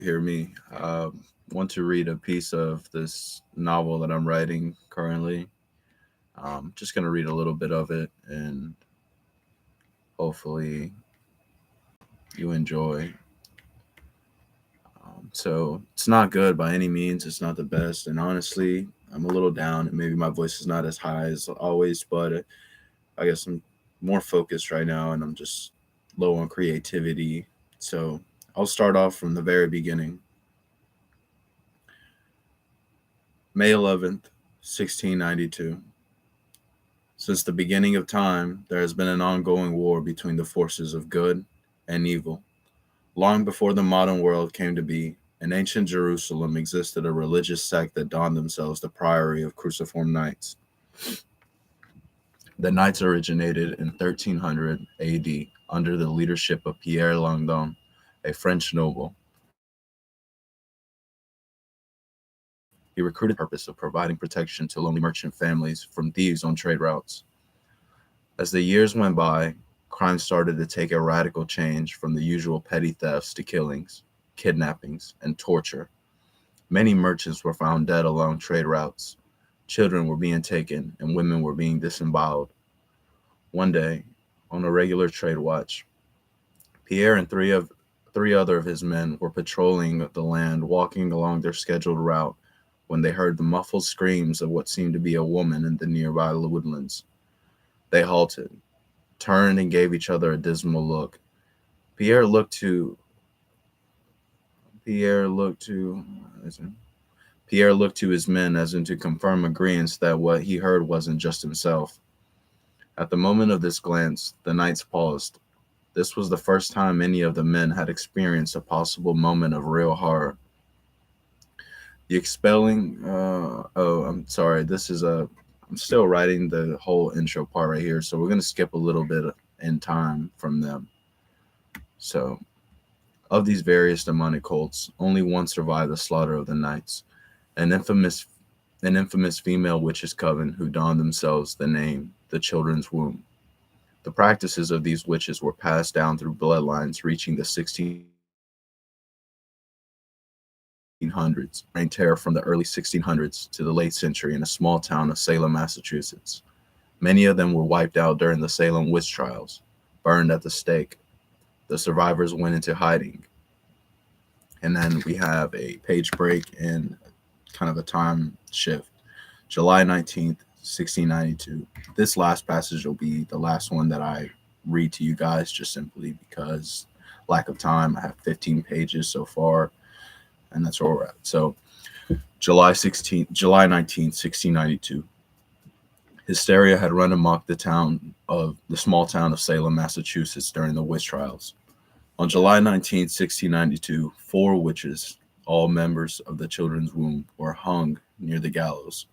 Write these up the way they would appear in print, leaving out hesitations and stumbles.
hear me. Want to read a piece of this novel that I'm writing currently. Just gonna read a little bit of it, and hopefully you enjoy. So it's not good by any means. It's not the best, and honestly, I'm a little down. And maybe my voice is not as high as always, but I guess I'm more focused right now, and I'm just low on creativity. So I'll start off from the very beginning. May 11th, 1692. Since the beginning of time, there has been an ongoing war between the forces of good and evil. Long before the modern world came to be, in ancient Jerusalem existed a religious sect that donned themselves the priory of cruciform knights. The knights originated in 1300 AD under the leadership of Pierre Langdon, a French noble. He recruited the purpose of providing protection to lonely merchant families from thieves on trade routes. As the years went by, crime started to take a radical change from the usual petty thefts to killings, kidnappings, and torture. Many merchants were found dead along trade routes. Children were being taken, and women were being disemboweled. One day, on a regular trade watch, Pierre and three other of his men were patrolling the land, walking along their scheduled route, when they heard the muffled screams of what seemed to be a woman in the nearby woodlands. They halted, turned, and gave each other a dismal look. Pierre looked to Pierre looked to Pierre looked to his men as in to confirm agreement that what he heard wasn't just himself. At the moment of this glance, the knights paused. This was the first time any of the men had experienced a possible moment of real horror. The expelling. I'm sorry. I'm still writing the whole intro part right here, so we're gonna skip a little bit in time from them. So, of these various demonic cults, only one survived the slaughter of the knights, an infamous, an infamous female witches' coven who donned themselves the name the Children's Womb. The practices of these witches were passed down through bloodlines reaching the 1600s, reigned terror from the early 1600s to the late century in a small town of Salem, Massachusetts. Many of them were wiped out during the Salem witch trials, burned at the stake. The survivors went into hiding. And then we have a page break and kind of a time shift. July 19th, 1692. This last passage will be the last one that I read to you guys, just simply because lack of time. I have 15 pages so far, and that's where we're at. So July 19th, 1692. Hysteria had run amok the small town of Salem, Massachusetts during the witch trials. On July 19th, 1692, four witches, all members of the Children's Womb, were hung near the gallows.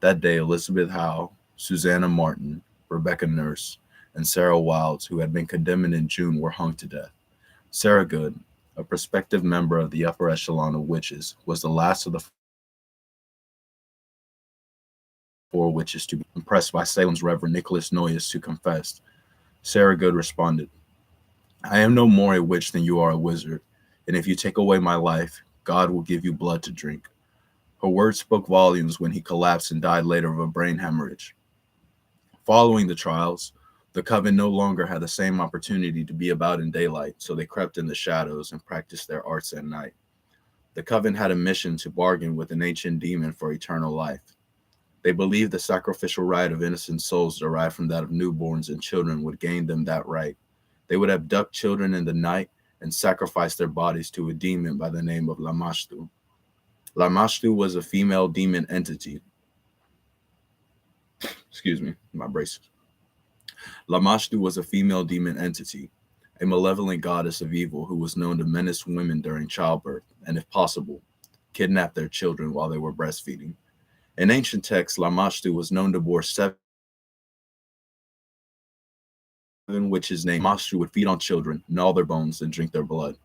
That day, Elizabeth Howe, Susanna Martin, Rebecca Nurse, and Sarah Wilds, who had been condemned in June, were hung to death. Sarah Good, a prospective member of the upper echelon of witches, was the last of the four witches to be impressed by Salem's Reverend Nicholas Noyes to confess. Sarah Good responded, "I am no more a witch than you are a wizard, and if you take away my life, God will give you blood to drink." Her words spoke volumes when he collapsed and died later of a brain hemorrhage. Following the trials, the coven no longer had the same opportunity to be about in daylight, so they crept in the shadows and practiced their arts at night. The coven had a mission to bargain with an ancient demon for eternal life. They believed the sacrificial right of innocent souls derived from that of newborns and children would gain them that right. They would abduct children in the night and sacrifice their bodies to a demon by the name of Lamashtu. Lamashtu was a female demon entity. Excuse me, my braces. Lamashtu was a female demon entity, a malevolent goddess of evil who was known to menace women during childbirth and, if possible, kidnap their children while they were breastfeeding. In ancient texts, Lamashtu was known to bore seven witches named Lamashtu would feed on children, gnaw their bones, and drink their blood.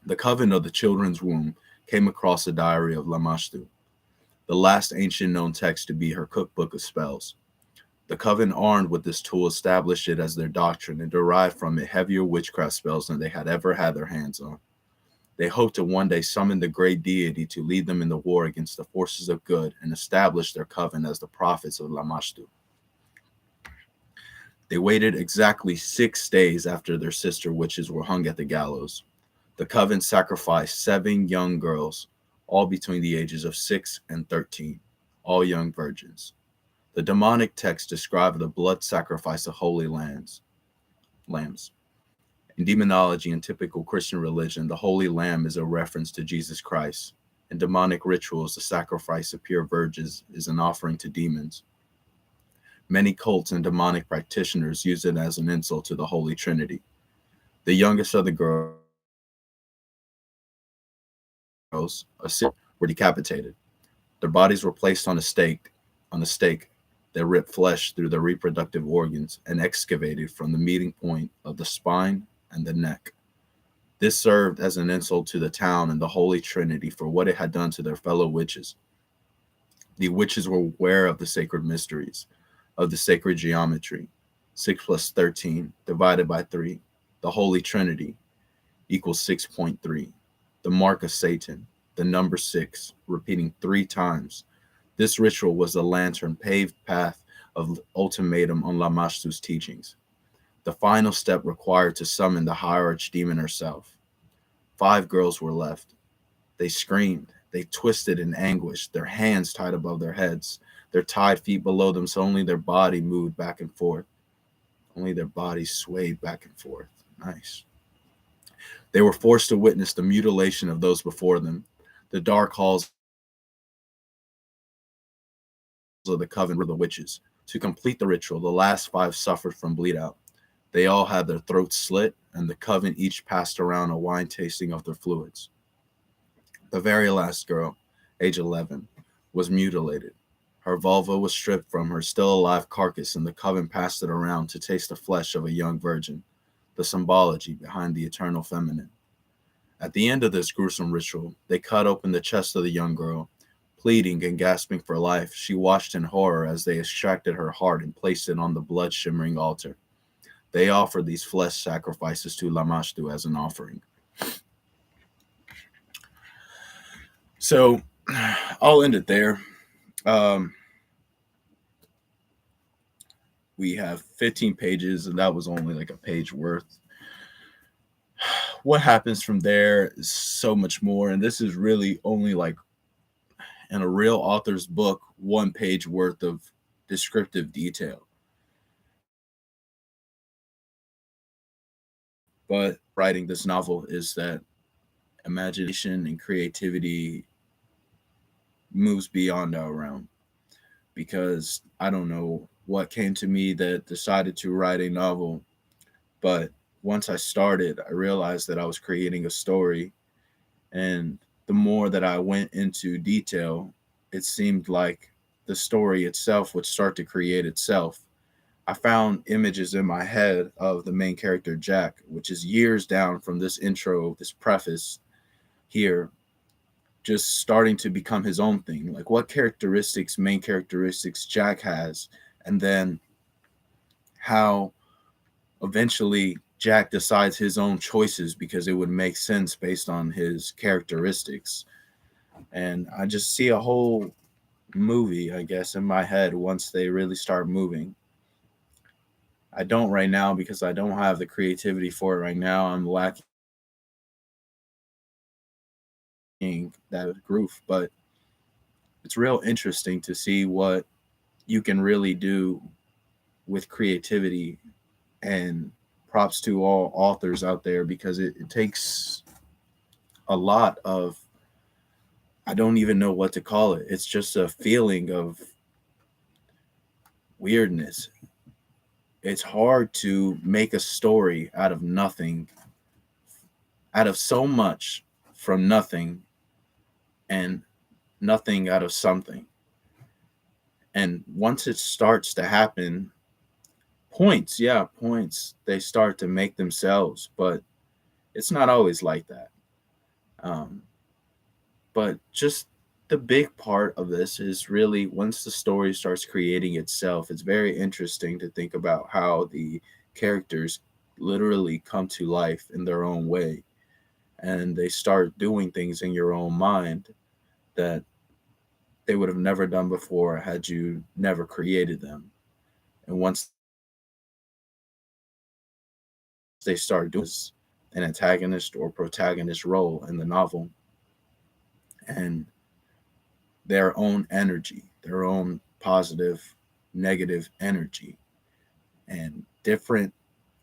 The coven of the Children's Womb came across a diary of Lamashtu, the last ancient known text to be her cookbook of spells. The coven, armed with this tool, established it as their doctrine and derived from it heavier witchcraft spells than they had ever had their hands on. They hoped to one day summon the great deity to lead them in the war against the forces of good and establish their coven as the prophets of Lamashtu. They waited exactly 6 days after their sister witches were hung at the gallows. The coven sacrificed 7 young girls, all between the ages of 6 and 13, all young virgins. The demonic text described the blood sacrifice of holy lambs. In demonology and typical Christian religion, the holy lamb is a reference to Jesus Christ. In demonic rituals, the sacrifice of pure virgins is an offering to demons. Many cults and demonic practitioners use it as an insult to the Holy Trinity. The youngest of the girls, were decapitated. Their bodies were placed on a stake that ripped flesh through their reproductive organs and excavated from the meeting point of the spine and the neck. This served as an insult to the town and the Holy Trinity for what it had done to their fellow witches. The witches were aware of the sacred mysteries, of the sacred geometry. 6 plus 13 divided by 3, the Holy Trinity, equals 6.3. The mark of Satan, the number 6, repeating 3 times. This ritual was the lantern paved path of ultimatum on Lamashtu's teachings, the final step required to summon the higher archdemon herself. 5 girls were left. They screamed. They twisted in anguish, their hands tied above their heads, their tied feet below them, so only their body moved back and forth. Only their bodies swayed back and forth. Nice. They were forced to witness the mutilation of those before them. The dark halls of the coven were the witches. To complete the ritual, the last 5 suffered from bleed out. They all had their throats slit, and the coven each passed around a wine tasting of their fluids. The very last girl, age 11, was mutilated. Her vulva was stripped from her still alive carcass, and the coven passed it around to taste the flesh of a young virgin, the symbology behind the eternal feminine. At the end of this gruesome ritual, they cut open the chest of the young girl. Pleading and gasping for life, she watched in horror as they extracted her heart and placed it on the blood-shimmering altar. They offered these flesh sacrifices to Lamashtu as an offering. So I'll end it there. We have 15 pages, and that was only like a page worth. What happens from there is so much more, and this is really only like in a real author's book, 1 page worth of descriptive detail. But writing this novel is that imagination and creativity moves beyond our realm, because I don't know what came to me that decided to write a novel, but once I started, I realized that I was creating a story, and the more that I went into detail, it seemed like the story itself would start to create itself. I found images in my head of the main character, Jack, which is years down from this intro, this preface here, just starting to become his own thing. Like what main characteristics Jack has, and then how eventually Jack decides his own choices because it would make sense based on his characteristics. And I just see a whole movie, I guess, in my head once they really start moving. I don't right now because I don't have the creativity for it right now. I'm lacking that groove, but it's real interesting to see what you can really do with creativity, and props to all authors out there, because it takes a lot of, I don't even know what to call it. It's just a feeling of weirdness. It's hard to make a story out of nothing, out of so much from nothing, and nothing out of something. And once it starts to happen, points, they start to make themselves, but it's not always like that. But just the big part of this is really once the story starts creating itself, it's very interesting to think about how the characters literally come to life in their own way. and they start doing things in your own mind that they would have never done before had you never created them. And once they start doing an antagonist or protagonist role in the novel, and their own energy, their own positive, negative energy, and different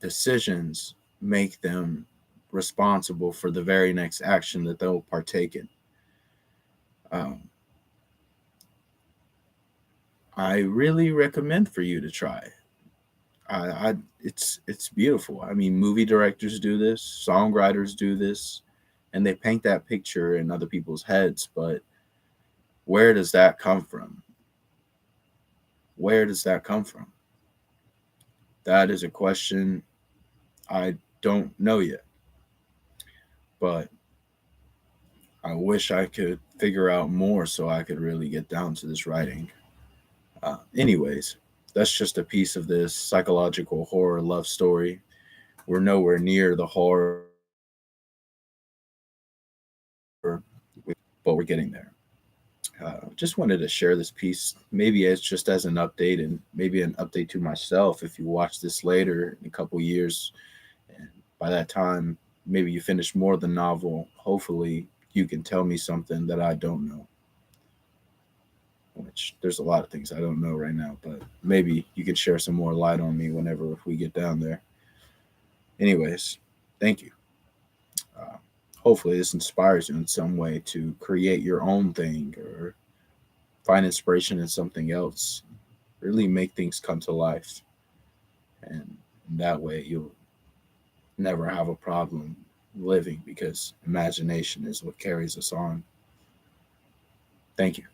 decisions make them responsible for the very next action that they'll partake in. Um, I really recommend for you to try. It's beautiful. I mean, movie directors do this, songwriters do this, and they paint that picture in other people's heads. But where does that come from? Where does that come from? That is a question I don't know yet. But I wish I could figure out more so I could really get down to this writing. Anyways, that's just a piece of this psychological horror love story. We're nowhere near the horror but we're getting there. Just wanted to share this piece, maybe as just as an update, and maybe an update to myself. If you watch this later in a couple years, and by that time, maybe you finish more of the novel. Hopefully, you can tell me something that I don't know. Which there's a lot of things I don't know right now, but maybe you can share some more light on me whenever we get down there. Anyways, thank you. Uh, Hopefully, this inspires you in some way to create your own thing or find inspiration in something else. Really make things come to life. And that way, you'll never have a problem living because imagination is what carries us on. Thank you.